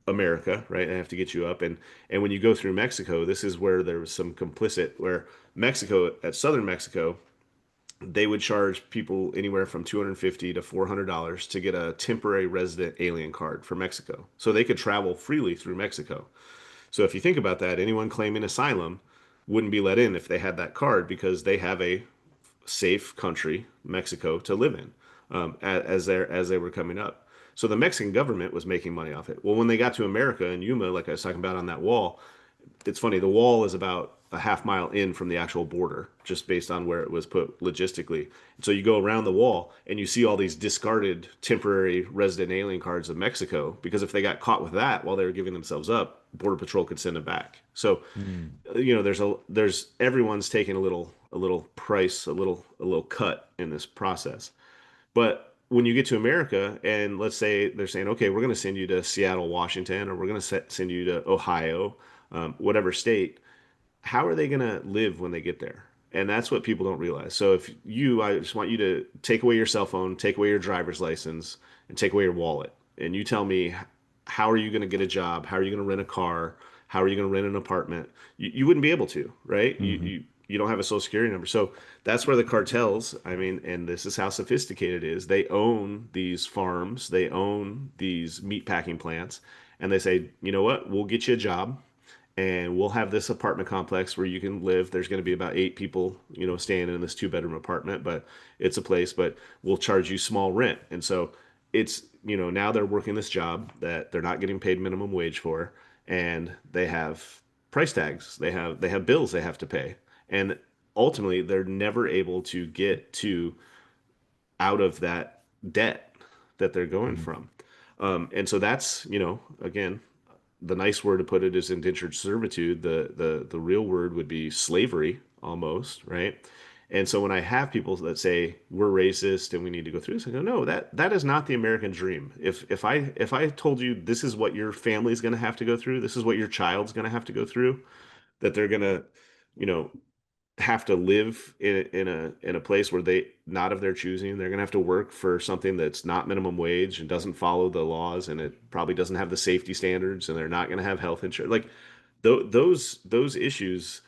America, right? They have to get you up, and when you go through Mexico, this is where there was some complicit where Mexico, at southern Mexico, they would charge people anywhere from $250 to $400 to get a temporary resident alien card for Mexico. So they could travel freely through Mexico. So if you think about that, anyone claiming asylum wouldn't be let in if they had that card because they have a safe country, Mexico, to live in, as they were coming up. So the Mexican government was making money off it. Well, when they got to America and Yuma, like I was talking about on that wall, it's funny, the wall is about a half mile in from the actual border, just based on where it was put logistically. And so you go around the wall and you see all these discarded temporary resident alien cards of Mexico, because if they got caught with that while they were giving themselves up, Border Patrol could send them back. So, Mm. there's everyone's taking a little price, a little cut in this process. But when you get to America, and let's say they're saying, okay, we're going to send you to Seattle, Washington, or we're going to send you to Ohio, whatever state, how are they going to live when they get there? And that's what people don't realize. So I just want you to take away your cell phone, take away your driver's license, and take away your wallet. And you tell me, how are you going to get a job? How are you going to rent a car? How are you going to rent an apartment? You wouldn't be able to, right? You, Hmm. you, you don't have a social security number. So that's where the cartels, I mean, and this is how sophisticated it is. They own these farms, they own these meat packing plants, and they say, you know what? We'll get you a job and we'll have this apartment complex where you can live. There's going to be about 8 people, staying in this two-bedroom apartment, but it's a place, but we'll charge you small rent. And so it's, now they're working this job that they're not getting paid minimum wage for, and they have price tags. They have bills they have to pay. And ultimately they're never able to get to out of that debt that they're going Hmm. from. And so that's, again, the nice word to put it is indentured servitude. The real word would be slavery almost, right? And so when I have people that say we're racist and we need to go through this, I go, no, that is not the American dream. If I told you this is what your family's going to have to go through, this is what your child's going to have to go through, that they're going to, you know, have to live in a place where they not of their choosing. They're gonna have to work for something that's not minimum wage and doesn't follow the laws, and it probably doesn't have the safety standards, and they're not gonna have health insurance. Like those issues,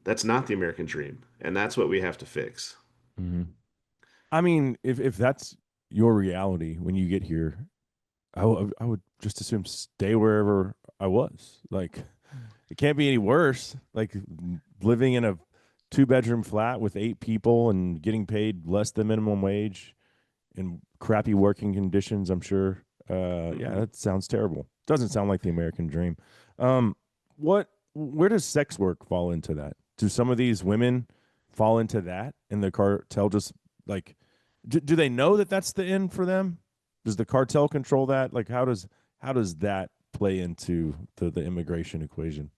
that's not the American dream, and that's what we have to fix. Hmm. I mean, if that's your reality when you get here, I would just assume stay wherever I was. Like, it can't be any worse. Like living in a two-bedroom flat with 8 people and getting paid less than minimum wage in crappy working conditions, I'm sure. Yeah, Hmm. that sounds terrible. Doesn't sound like the American dream. Um, where does sex work fall into that? Do some of these women fall into that? And the cartel just like, do they know that that's the end for them? Does the cartel control that? Like, how does that play into the immigration equation?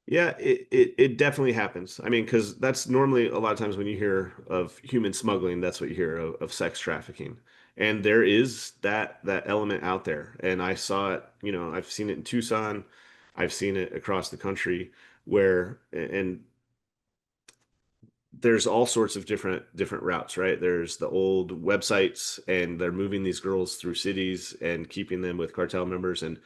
Yeah, it definitely happens. I mean, because that's normally a lot of times when you hear of human smuggling, that's what you hear of sex trafficking. And there is that element out there. And I saw it, I've seen it in Tucson, I've seen it across the country where, and there's all sorts of different routes, right? There's the old websites, and they're moving these girls through cities and keeping them with cartel members, and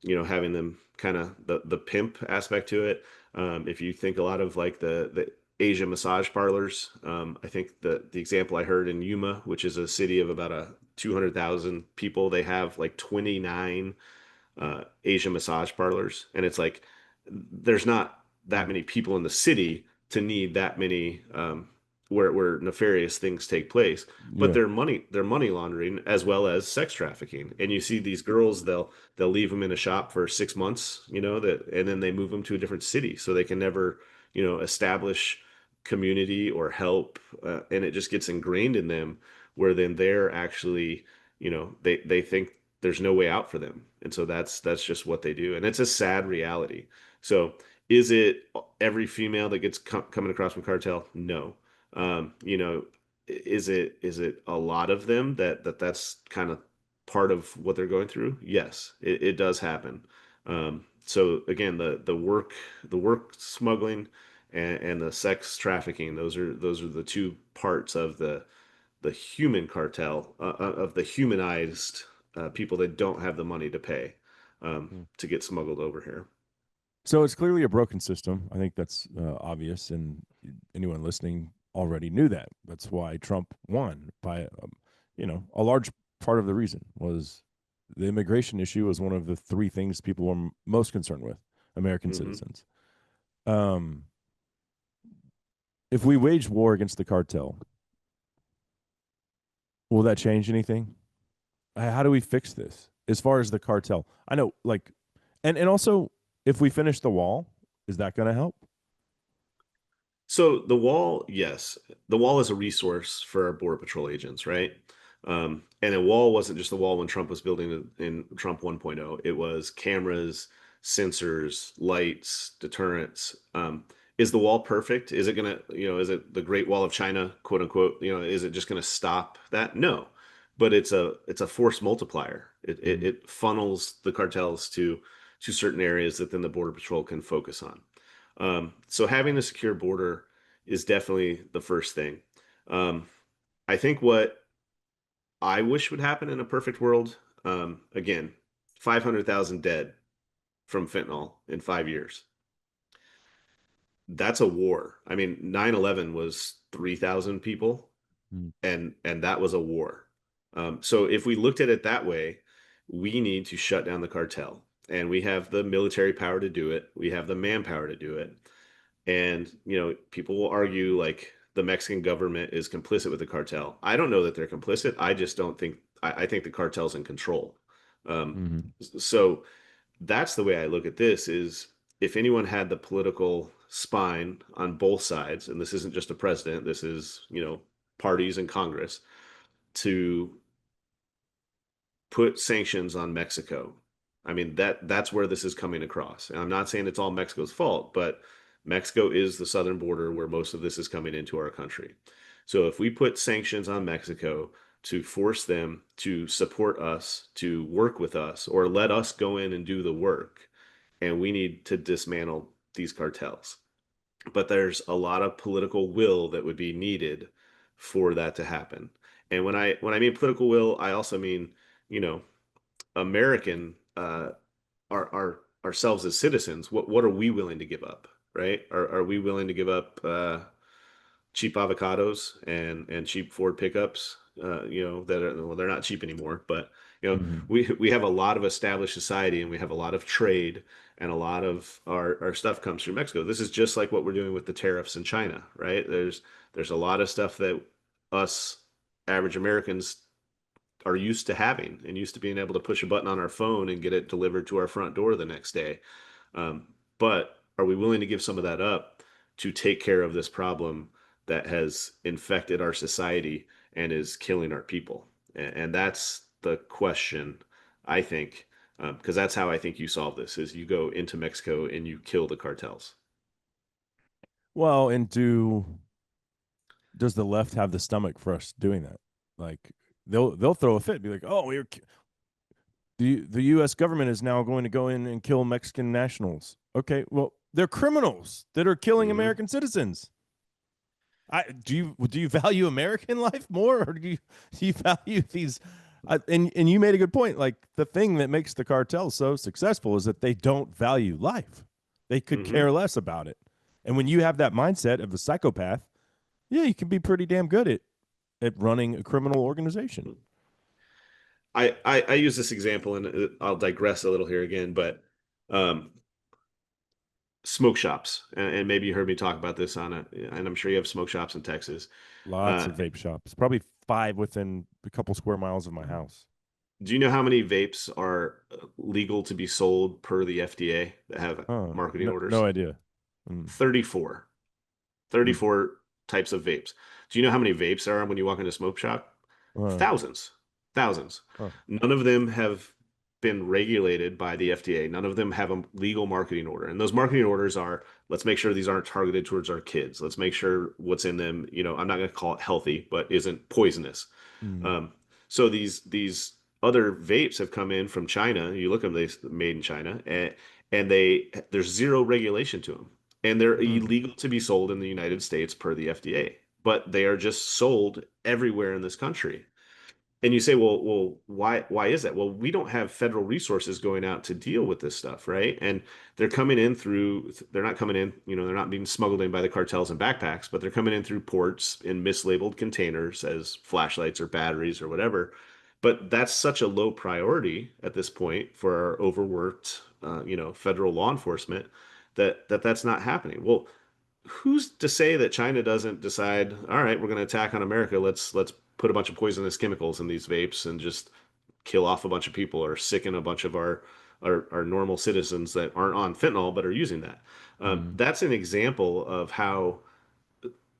having them kind of the pimp aspect to it. If you think a lot of like the Asia massage parlors, I think the example I heard in Yuma, which is a city of about 200,000 people, they have like 29 Asian massage parlors, and it's like there's not that Mm. many people in the city to need that many, where nefarious things take place. But Yeah. they're money laundering as well as sex trafficking. And you see these girls, they'll leave them in a shop for 6 months, and then they move them to a different city so they can never, establish community or help, and it just gets ingrained in them, where then they're actually, they think there's no way out for them. And so that's just what they do. And it's a sad reality. So is it every female that gets coming across from cartel? No. You know, is it a lot of them that's kind of part of what they're going through? Yes, it does happen. So again, the work smuggling and the sex trafficking, those are the two parts of the human cartel, of the humanized people that don't have the money to pay Mm. to get smuggled over here. So it's clearly a broken system. I think that's obvious, and anyone listening already knew that. That's why Trump won by, a large part of the reason was the immigration issue was one of the three things people were most concerned with, American Hmm. citizens. Um, if we wage war against the cartel, will that change anything? How do we fix this as far as the cartel? I know, like, and also, if we finish the wall, is that going to help? So the wall, yes, the wall is a resource for our border patrol agents, right? And a wall wasn't just the wall when Trump was building it in Trump 1.0. It was cameras, sensors, lights, deterrents. Is the wall perfect? Is it gonna, is it the Great Wall of China, quote unquote? Is it just gonna stop that? No, but it's a force multiplier. Mm-hmm. It funnels the cartels to certain areas that then the border patrol can focus on. So having a secure border is definitely the first thing. Um, I think what I wish would happen in a perfect world, again, 500,000 dead from fentanyl in 5 years. That's a war. I mean, 9/11 was 3,000 people, and that was a war. So if we looked at it that way, we need to shut down the cartel. And we have the military power to do it. We have the manpower to do it. And, people will argue like the Mexican government is complicit with the cartel. I don't know that they're complicit. I just don't think, I think the cartel's in control. Um, Mm-hmm. so that's the way I look at this is if anyone had the political spine on both sides, and this isn't just a president, this is, parties in Congress to put sanctions on Mexico. I mean that's where this is coming across. And I'm not saying it's all Mexico's fault, but Mexico is the southern border where most of this is coming into our country. So if we put sanctions on Mexico to force them to support us, to work with us, or let us go in and do the work, and we need to dismantle these cartels. But there's a lot of political will that would be needed for that to happen. And when I mean political will, I also mean, you know, American our ourselves as citizens, what are we willing to give up, right? Are we willing to give up cheap avocados and cheap Ford pickups? That are, well, they're not cheap anymore, but Mm-hmm. we have a lot of established society and we have a lot of trade and a lot of our stuff comes through Mexico. This is just like what we're doing with the tariffs in China, right? There's a lot of stuff that us average Americans are used to having and used to being able to push a button on our phone and get it delivered to our front door the next day. But are we willing to give some of that up to take care of this problem that has infected our society and is killing our people? And that's the question, I think, because that's how I think you solve this: is you go into Mexico and you kill the cartels. Well, and does the left have the stomach for us doing that? Like they'll throw a fit, be like, "Oh, the U.S. government is now going to go in and kill Mexican nationals." Okay, well, they're criminals that are killing Hmm. American citizens. Do you value American life more, or do you value these? And you made a good point. Like the thing that makes the cartel so successful is that they don't value life. They could Hmm. care less about it. And when you have that mindset of a psychopath, yeah, you can be pretty damn good at running a criminal organization. I use this example, and I'll digress a little here again, but um, smoke shops, and maybe you heard me talk about this and I'm sure you have smoke shops in Texas. Lots Uh, of vape shops, probably five within a couple square miles of my house. do you know how many vapes are legal to be sold per the FDA that have Oh, marketing no, no orders? idea. Mm, 34. mm, 34 types of vapes. Do you know how many vapes there are when you walk into a smoke shop? uh, Thousands. thousands. Oh. None of them have been regulated by the FDA. None of them have a legal marketing order. And those marketing orders are, let's make sure these aren't targeted towards our kids. Let's make sure what's in them, I'm not going to call it healthy, but isn't poisonous. Mm. Um, so these other vapes have come in from China. You look at them, they made in China, and there's zero regulation to them, and they're Mm. illegal to be sold in the United States per the FDA. But they are just sold everywhere in this country. And you say, well, why is that? Well, we don't have federal resources going out to deal with this stuff, right? And they're coming in through, they're not coming in, they're not being smuggled in by the cartels in backpacks, but they're coming in through ports in mislabeled containers as flashlights or batteries or whatever. But that's such a low priority at this point for our overworked, federal law enforcement that's not happening. Well, who's to say that China doesn't decide, all right, we're going to attack on America. Let's put a bunch of poisonous chemicals in these vapes and just kill off a bunch of people or sicken a bunch of our normal citizens that aren't on fentanyl but are using that. Mm. That's an example of how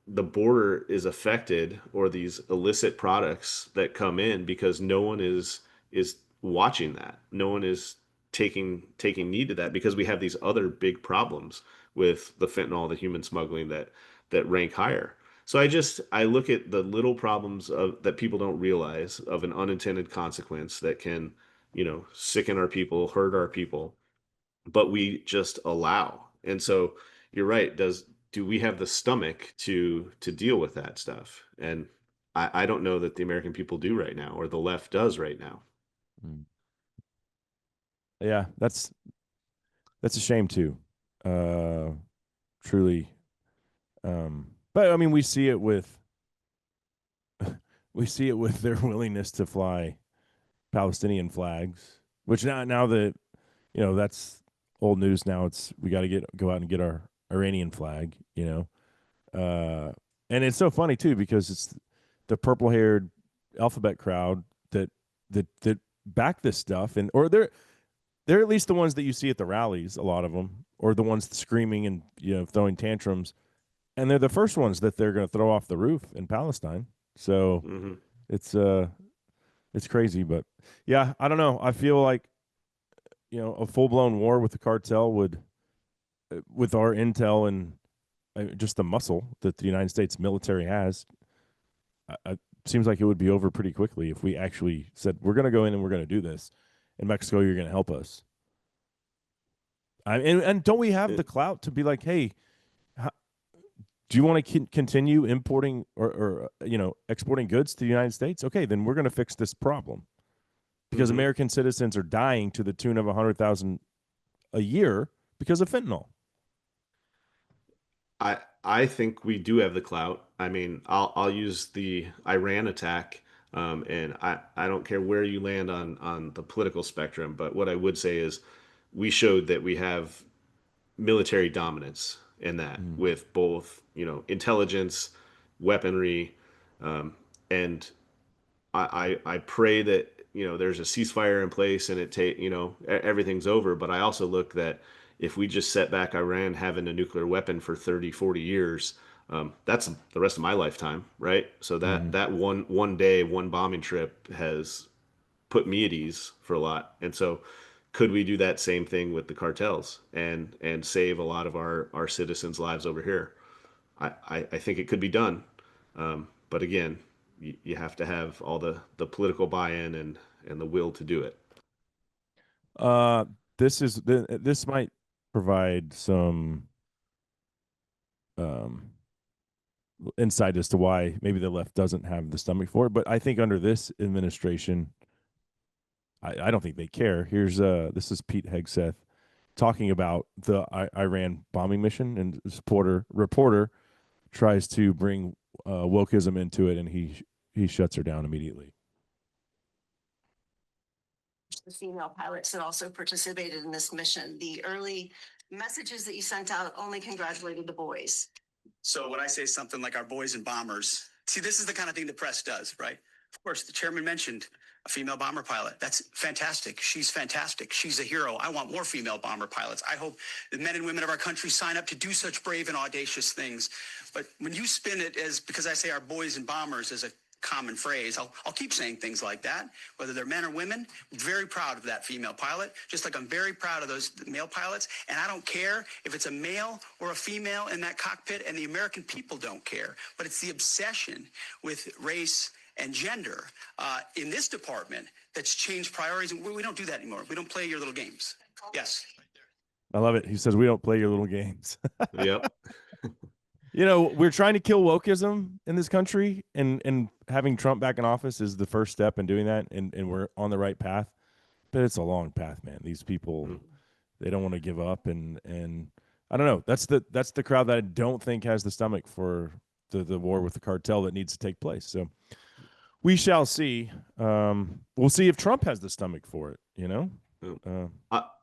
the border is affected, or these illicit products that come in, because no one is watching that. No one is taking need to that, because we have these other big problems with the fentanyl, the human smuggling, that rank higher. So I look at the little problems of that people don't realize, of an unintended consequence that can, sicken our people, hurt our people, but we just allow. And so you're right. Do we have the stomach to deal with that stuff? And I don't know that the American people do right now, or the left does right now. Mm. Yeah, that's a shame too. Uh, truly. But I mean, we see it with their willingness to fly Palestinian flags, which now that that's old news. Now it's we got to go out and get our Iranian flag. And it's so funny too because it's the purple haired alphabet crowd that back this stuff, and or they're at least the ones that you see at the rallies, a lot of them, or the ones screaming and throwing tantrums, and they're the first ones that they're going to throw off the roof in Palestine. So Hmm. it's it's crazy, but yeah, I don't know. I feel like a full blown war with the cartel would, with our intel and just the muscle that the United States military has, seems like it would be over pretty quickly if we actually said we're going to go in and we're going to do this. In Mexico, you're going to help us. And don't we have the clout to be like, hey, do you want to continue importing or exporting goods to the United States? Okay, then we're going to fix this problem because Hmm. American citizens are dying to the tune of 100,000 a year because of fentanyl. I think we do have the clout. I mean, I'll use the Iran attack, and I don't care where you land on the political spectrum, but what I would say is we showed that we have military dominance in that, Mm. with both, intelligence, weaponry, and I pray that there's a ceasefire in place and everything's over. But I also look that if we just set back Iran having a nuclear weapon for 30, 40 years, that's the rest of my lifetime, right? So that Mm. that one day, one bombing trip has put me at ease for a lot. And so could we do that same thing with the cartels and save a lot of our citizens' lives over here? I think it could be done. But again, you have to have all the political buy-in and the will to do it. Uh, this might provide some um, insight as to why maybe the left doesn't have the stomach for it. But I think under this administration, I don't think they care. This is Pete Hegseth talking about the Iran bombing mission, and this reporter tries to bring wokeism into it, and he shuts her down immediately. The female pilots that also participated in this mission. The early messages that you sent out only congratulated the boys. So when I say something like our boys and bombers, see, this is the kind of thing the press does, right? Of course, the chairman mentioned a female bomber pilot. That's fantastic. She's fantastic. She's a hero. I want more female bomber pilots. I hope the men and women of our country sign up to do such brave and audacious things. But when you spin it as, because I say our boys and bombers, as a common phrase. I'll keep saying things like that, whether they're men or women. I'm very proud of that female pilot, just like I'm very proud of those male pilots. And I don't care if it's a male or a female in that cockpit, and the American people don't care. But it's the obsession with race and gender in this department that's changed priorities. And we don't do that anymore. We don't play your little games. Yes. I love it. He says, we don't play your little games. Yep. You know, we're trying to kill wokeism in this country, and having Trump back in office is the first step in doing that, and we're on the right path. But it's a long path, man. These people, they don't want to give up, and I don't know. That's the crowd that I don't think has the stomach for the war with the cartel that needs to take place. So we shall see. We'll see if Trump has the stomach for it, you know?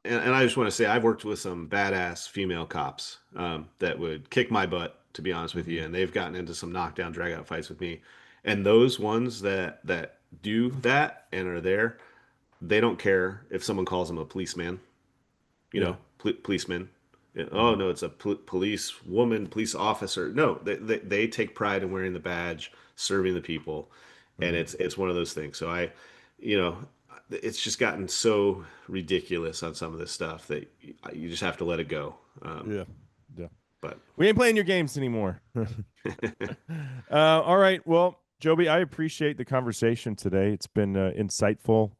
And I just want to say, I've worked with some badass female cops that would kick my butt, to be honest with you, and they've gotten into some knockdown, drag out fights with me. And those ones that do that and are there, they don't care if someone calls them a policeman, policeman. Oh no, it's a police woman, police officer. No, they take pride in wearing the badge, serving the people, and it's one of those things. So it's just gotten so ridiculous on some of this stuff that you just have to let it go. Yeah. But we ain't playing your games anymore. All right. Well, Joby, I appreciate the conversation today. It's been insightful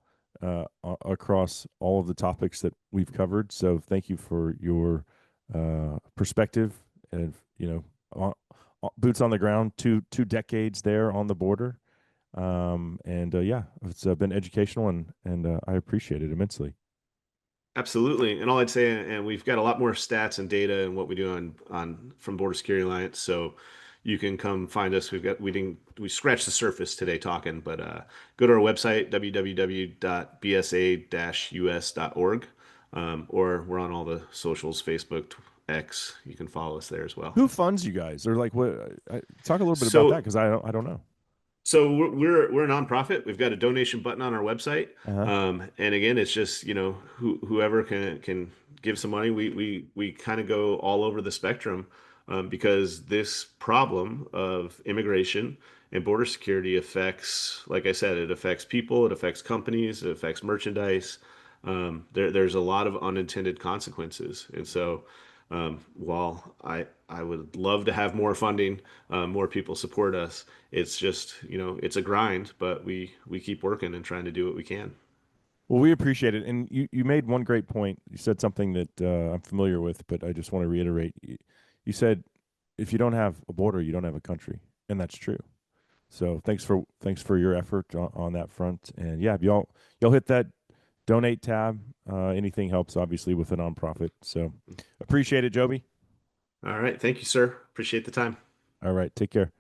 across all of the topics that we've covered. So thank you for your perspective and, boots on the ground, two decades there on the border. Yeah, it's been educational, and I appreciate it immensely. absolutely. And all I'd say, and we've got a lot more stats and data and what we do on from Border Security Alliance. So you can come find us. We scratched the surface today talking, but go to our website, www.bsa-us.org, or we're on all the socials, Facebook, X. You can follow us there as well. Who funds you guys? Or like what? Talk a little bit So about that, because I don't know. So we're a nonprofit. We've got a donation button on our website, and again, it's just whoever can give some money. We kind of go all over the spectrum, because this problem of immigration and border security affects, like I said, it affects people, it affects companies, it affects merchandise. There's a lot of unintended consequences, and so while I would love to have more funding, more people support us, it's just it's a grind, but we keep working and trying to do what we can. Well, we appreciate it. And you made one great point. You said something that I'm familiar with, but I just want to reiterate. You said, if you don't have a border, you don't have a country, and that's true. So thanks for your effort on that front. And yeah, if y'all hit that donate tab. Anything helps, obviously, with a nonprofit. So appreciate it, Joby. All right, thank you, sir. Appreciate the time. All right, take care.